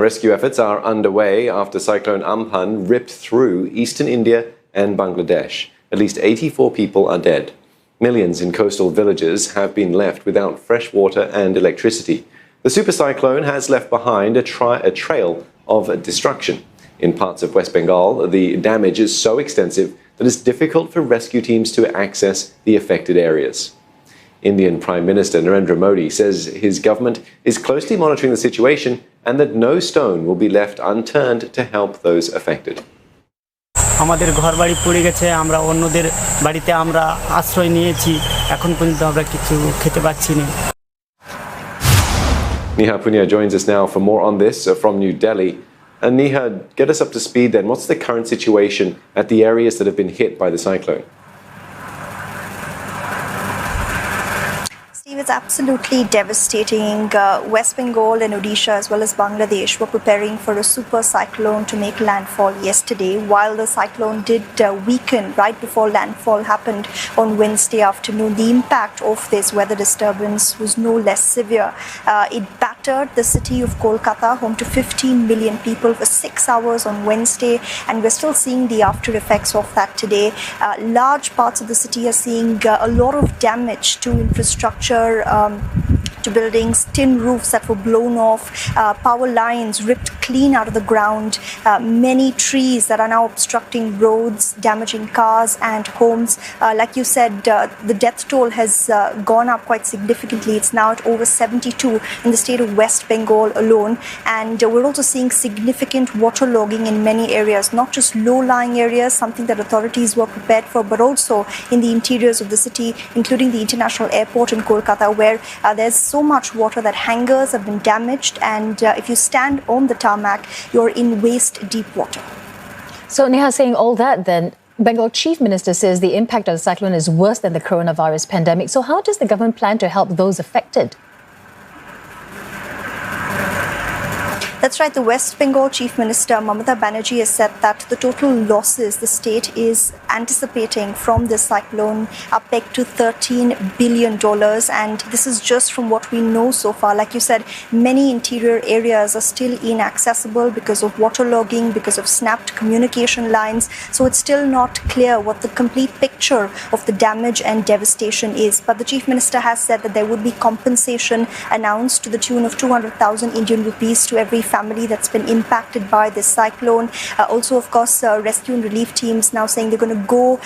Rescue efforts are underway after Cyclone Amphan ripped through eastern India and Bangladesh. At least 84 people are dead. Millions in coastal villages have been left without fresh water and electricity. The supercyclone has left behind a trail of destruction. In parts of West Bengal, the damage is so extensive that it's difficult for rescue teams to access the affected areas. Indian Prime Minister Narendra Modi says his government is closely monitoring the situation and that no stone will be left unturned to help those affected. আমাদের ঘরবাড়ি পড়ে গেছে আমরা অন্যদের বাড়িতে আমরা আশ্রয় নিয়েছি এখন পর্যন্ত আমরা কিছু খেতে পাচ্ছি না Neha Punya joins us now for more on this from New Delhi. And Neha, get us up to speed then. What's the current situation at the areas that have been hit by the cyclone? It's absolutely devastating. West Bengal and Odisha as well as Bangladesh were preparing for a super cyclone to make landfall yesterday. While the cyclone did weaken right before landfall happened on Wednesday afternoon, the impact of this weather disturbance was no less severe. It battered the city of Kolkata, home to 15 million people, for 6 hours on Wednesday, and we're still seeing the after effects of that today. Large parts of the city are seeing a lot of damage to infrastructure, to buildings, tin roofs that were blown off, power lines ripped clean out of the ground, many trees that are now obstructing roads, damaging cars and homes. Like you said, the death toll has gone up quite significantly. It's now at over 72 in the state of West Bengal alone. And we're also seeing significant waterlogging in many areas, not just low-lying areas, something that authorities were prepared for, but also in the interiors of the city, including the international airport in Kolkata, where there's so much water that hangars have been damaged, and if you stand on the tarmac, you're in waist-deep water. So Neha, saying all that then, Bengal Chief Minister says the impact of the cyclone is worse than the coronavirus pandemic. So how does the government plan to help those affected? That's right. The West Bengal Chief Minister Mamata Banerjee has said that the total losses the state is anticipating from this cyclone are pegged to $13 billion. And this is just from what we know so far. Like you said, many interior areas are still inaccessible because of waterlogging, because of snapped communication lines. So it's still not clear what the complete picture of the damage and devastation is. But the Chief Minister has said that there would be compensation announced to the tune of 200,000 Indian rupees to every family that's been impacted by this cyclone. Also, of course, rescue and relief teams now saying they're going to go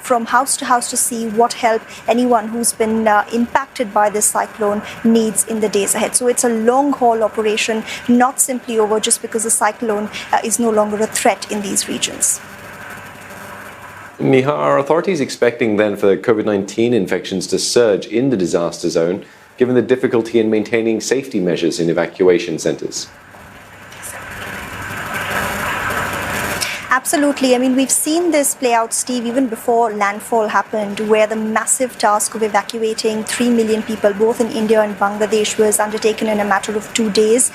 from house to house to see what help anyone who's been impacted by this cyclone needs in the days ahead. So it's a long haul operation, not simply over just because the cyclone is no longer a threat in these regions. Neha, are authorities expecting then for COVID-19 infections to surge in the disaster zone, given the difficulty in maintaining safety measures in evacuation centres? Absolutely. I mean, we've seen this play out, Steve, even before landfall happened, where the massive task of evacuating 3 million people, both in India and Bangladesh, was undertaken in a matter of 2 days.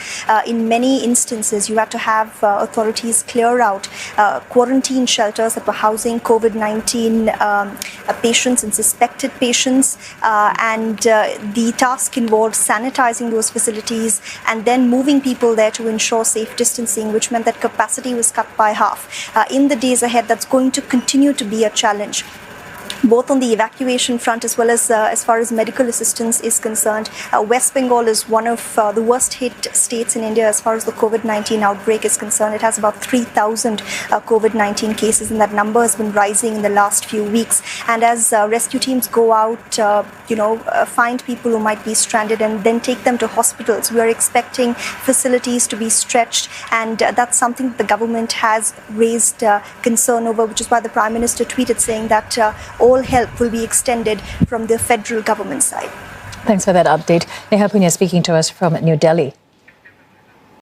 In many instances, you had to have authorities clear out quarantine shelters that were housing COVID-19 patients and suspected patients. And the task involved sanitizing those facilities and then moving people there to ensure safe distancing, which meant that capacity was cut by half. In the days ahead, that's going to continue to be a challenge, both on the evacuation front as well as far as medical assistance is concerned. West Bengal is one of the worst hit states in India as far as the COVID-19 outbreak is concerned. It has about 3,000 COVID-19 cases, and that number has been rising in the last few weeks. And as rescue teams go out, find people who might be stranded and then take them to hospitals, we are expecting facilities to be stretched, and that's something the government has raised concern over, which is why the Prime Minister tweeted saying that all help will be extended from the federal government side. Thanks for that update. Neha Punya speaking to us from New Delhi.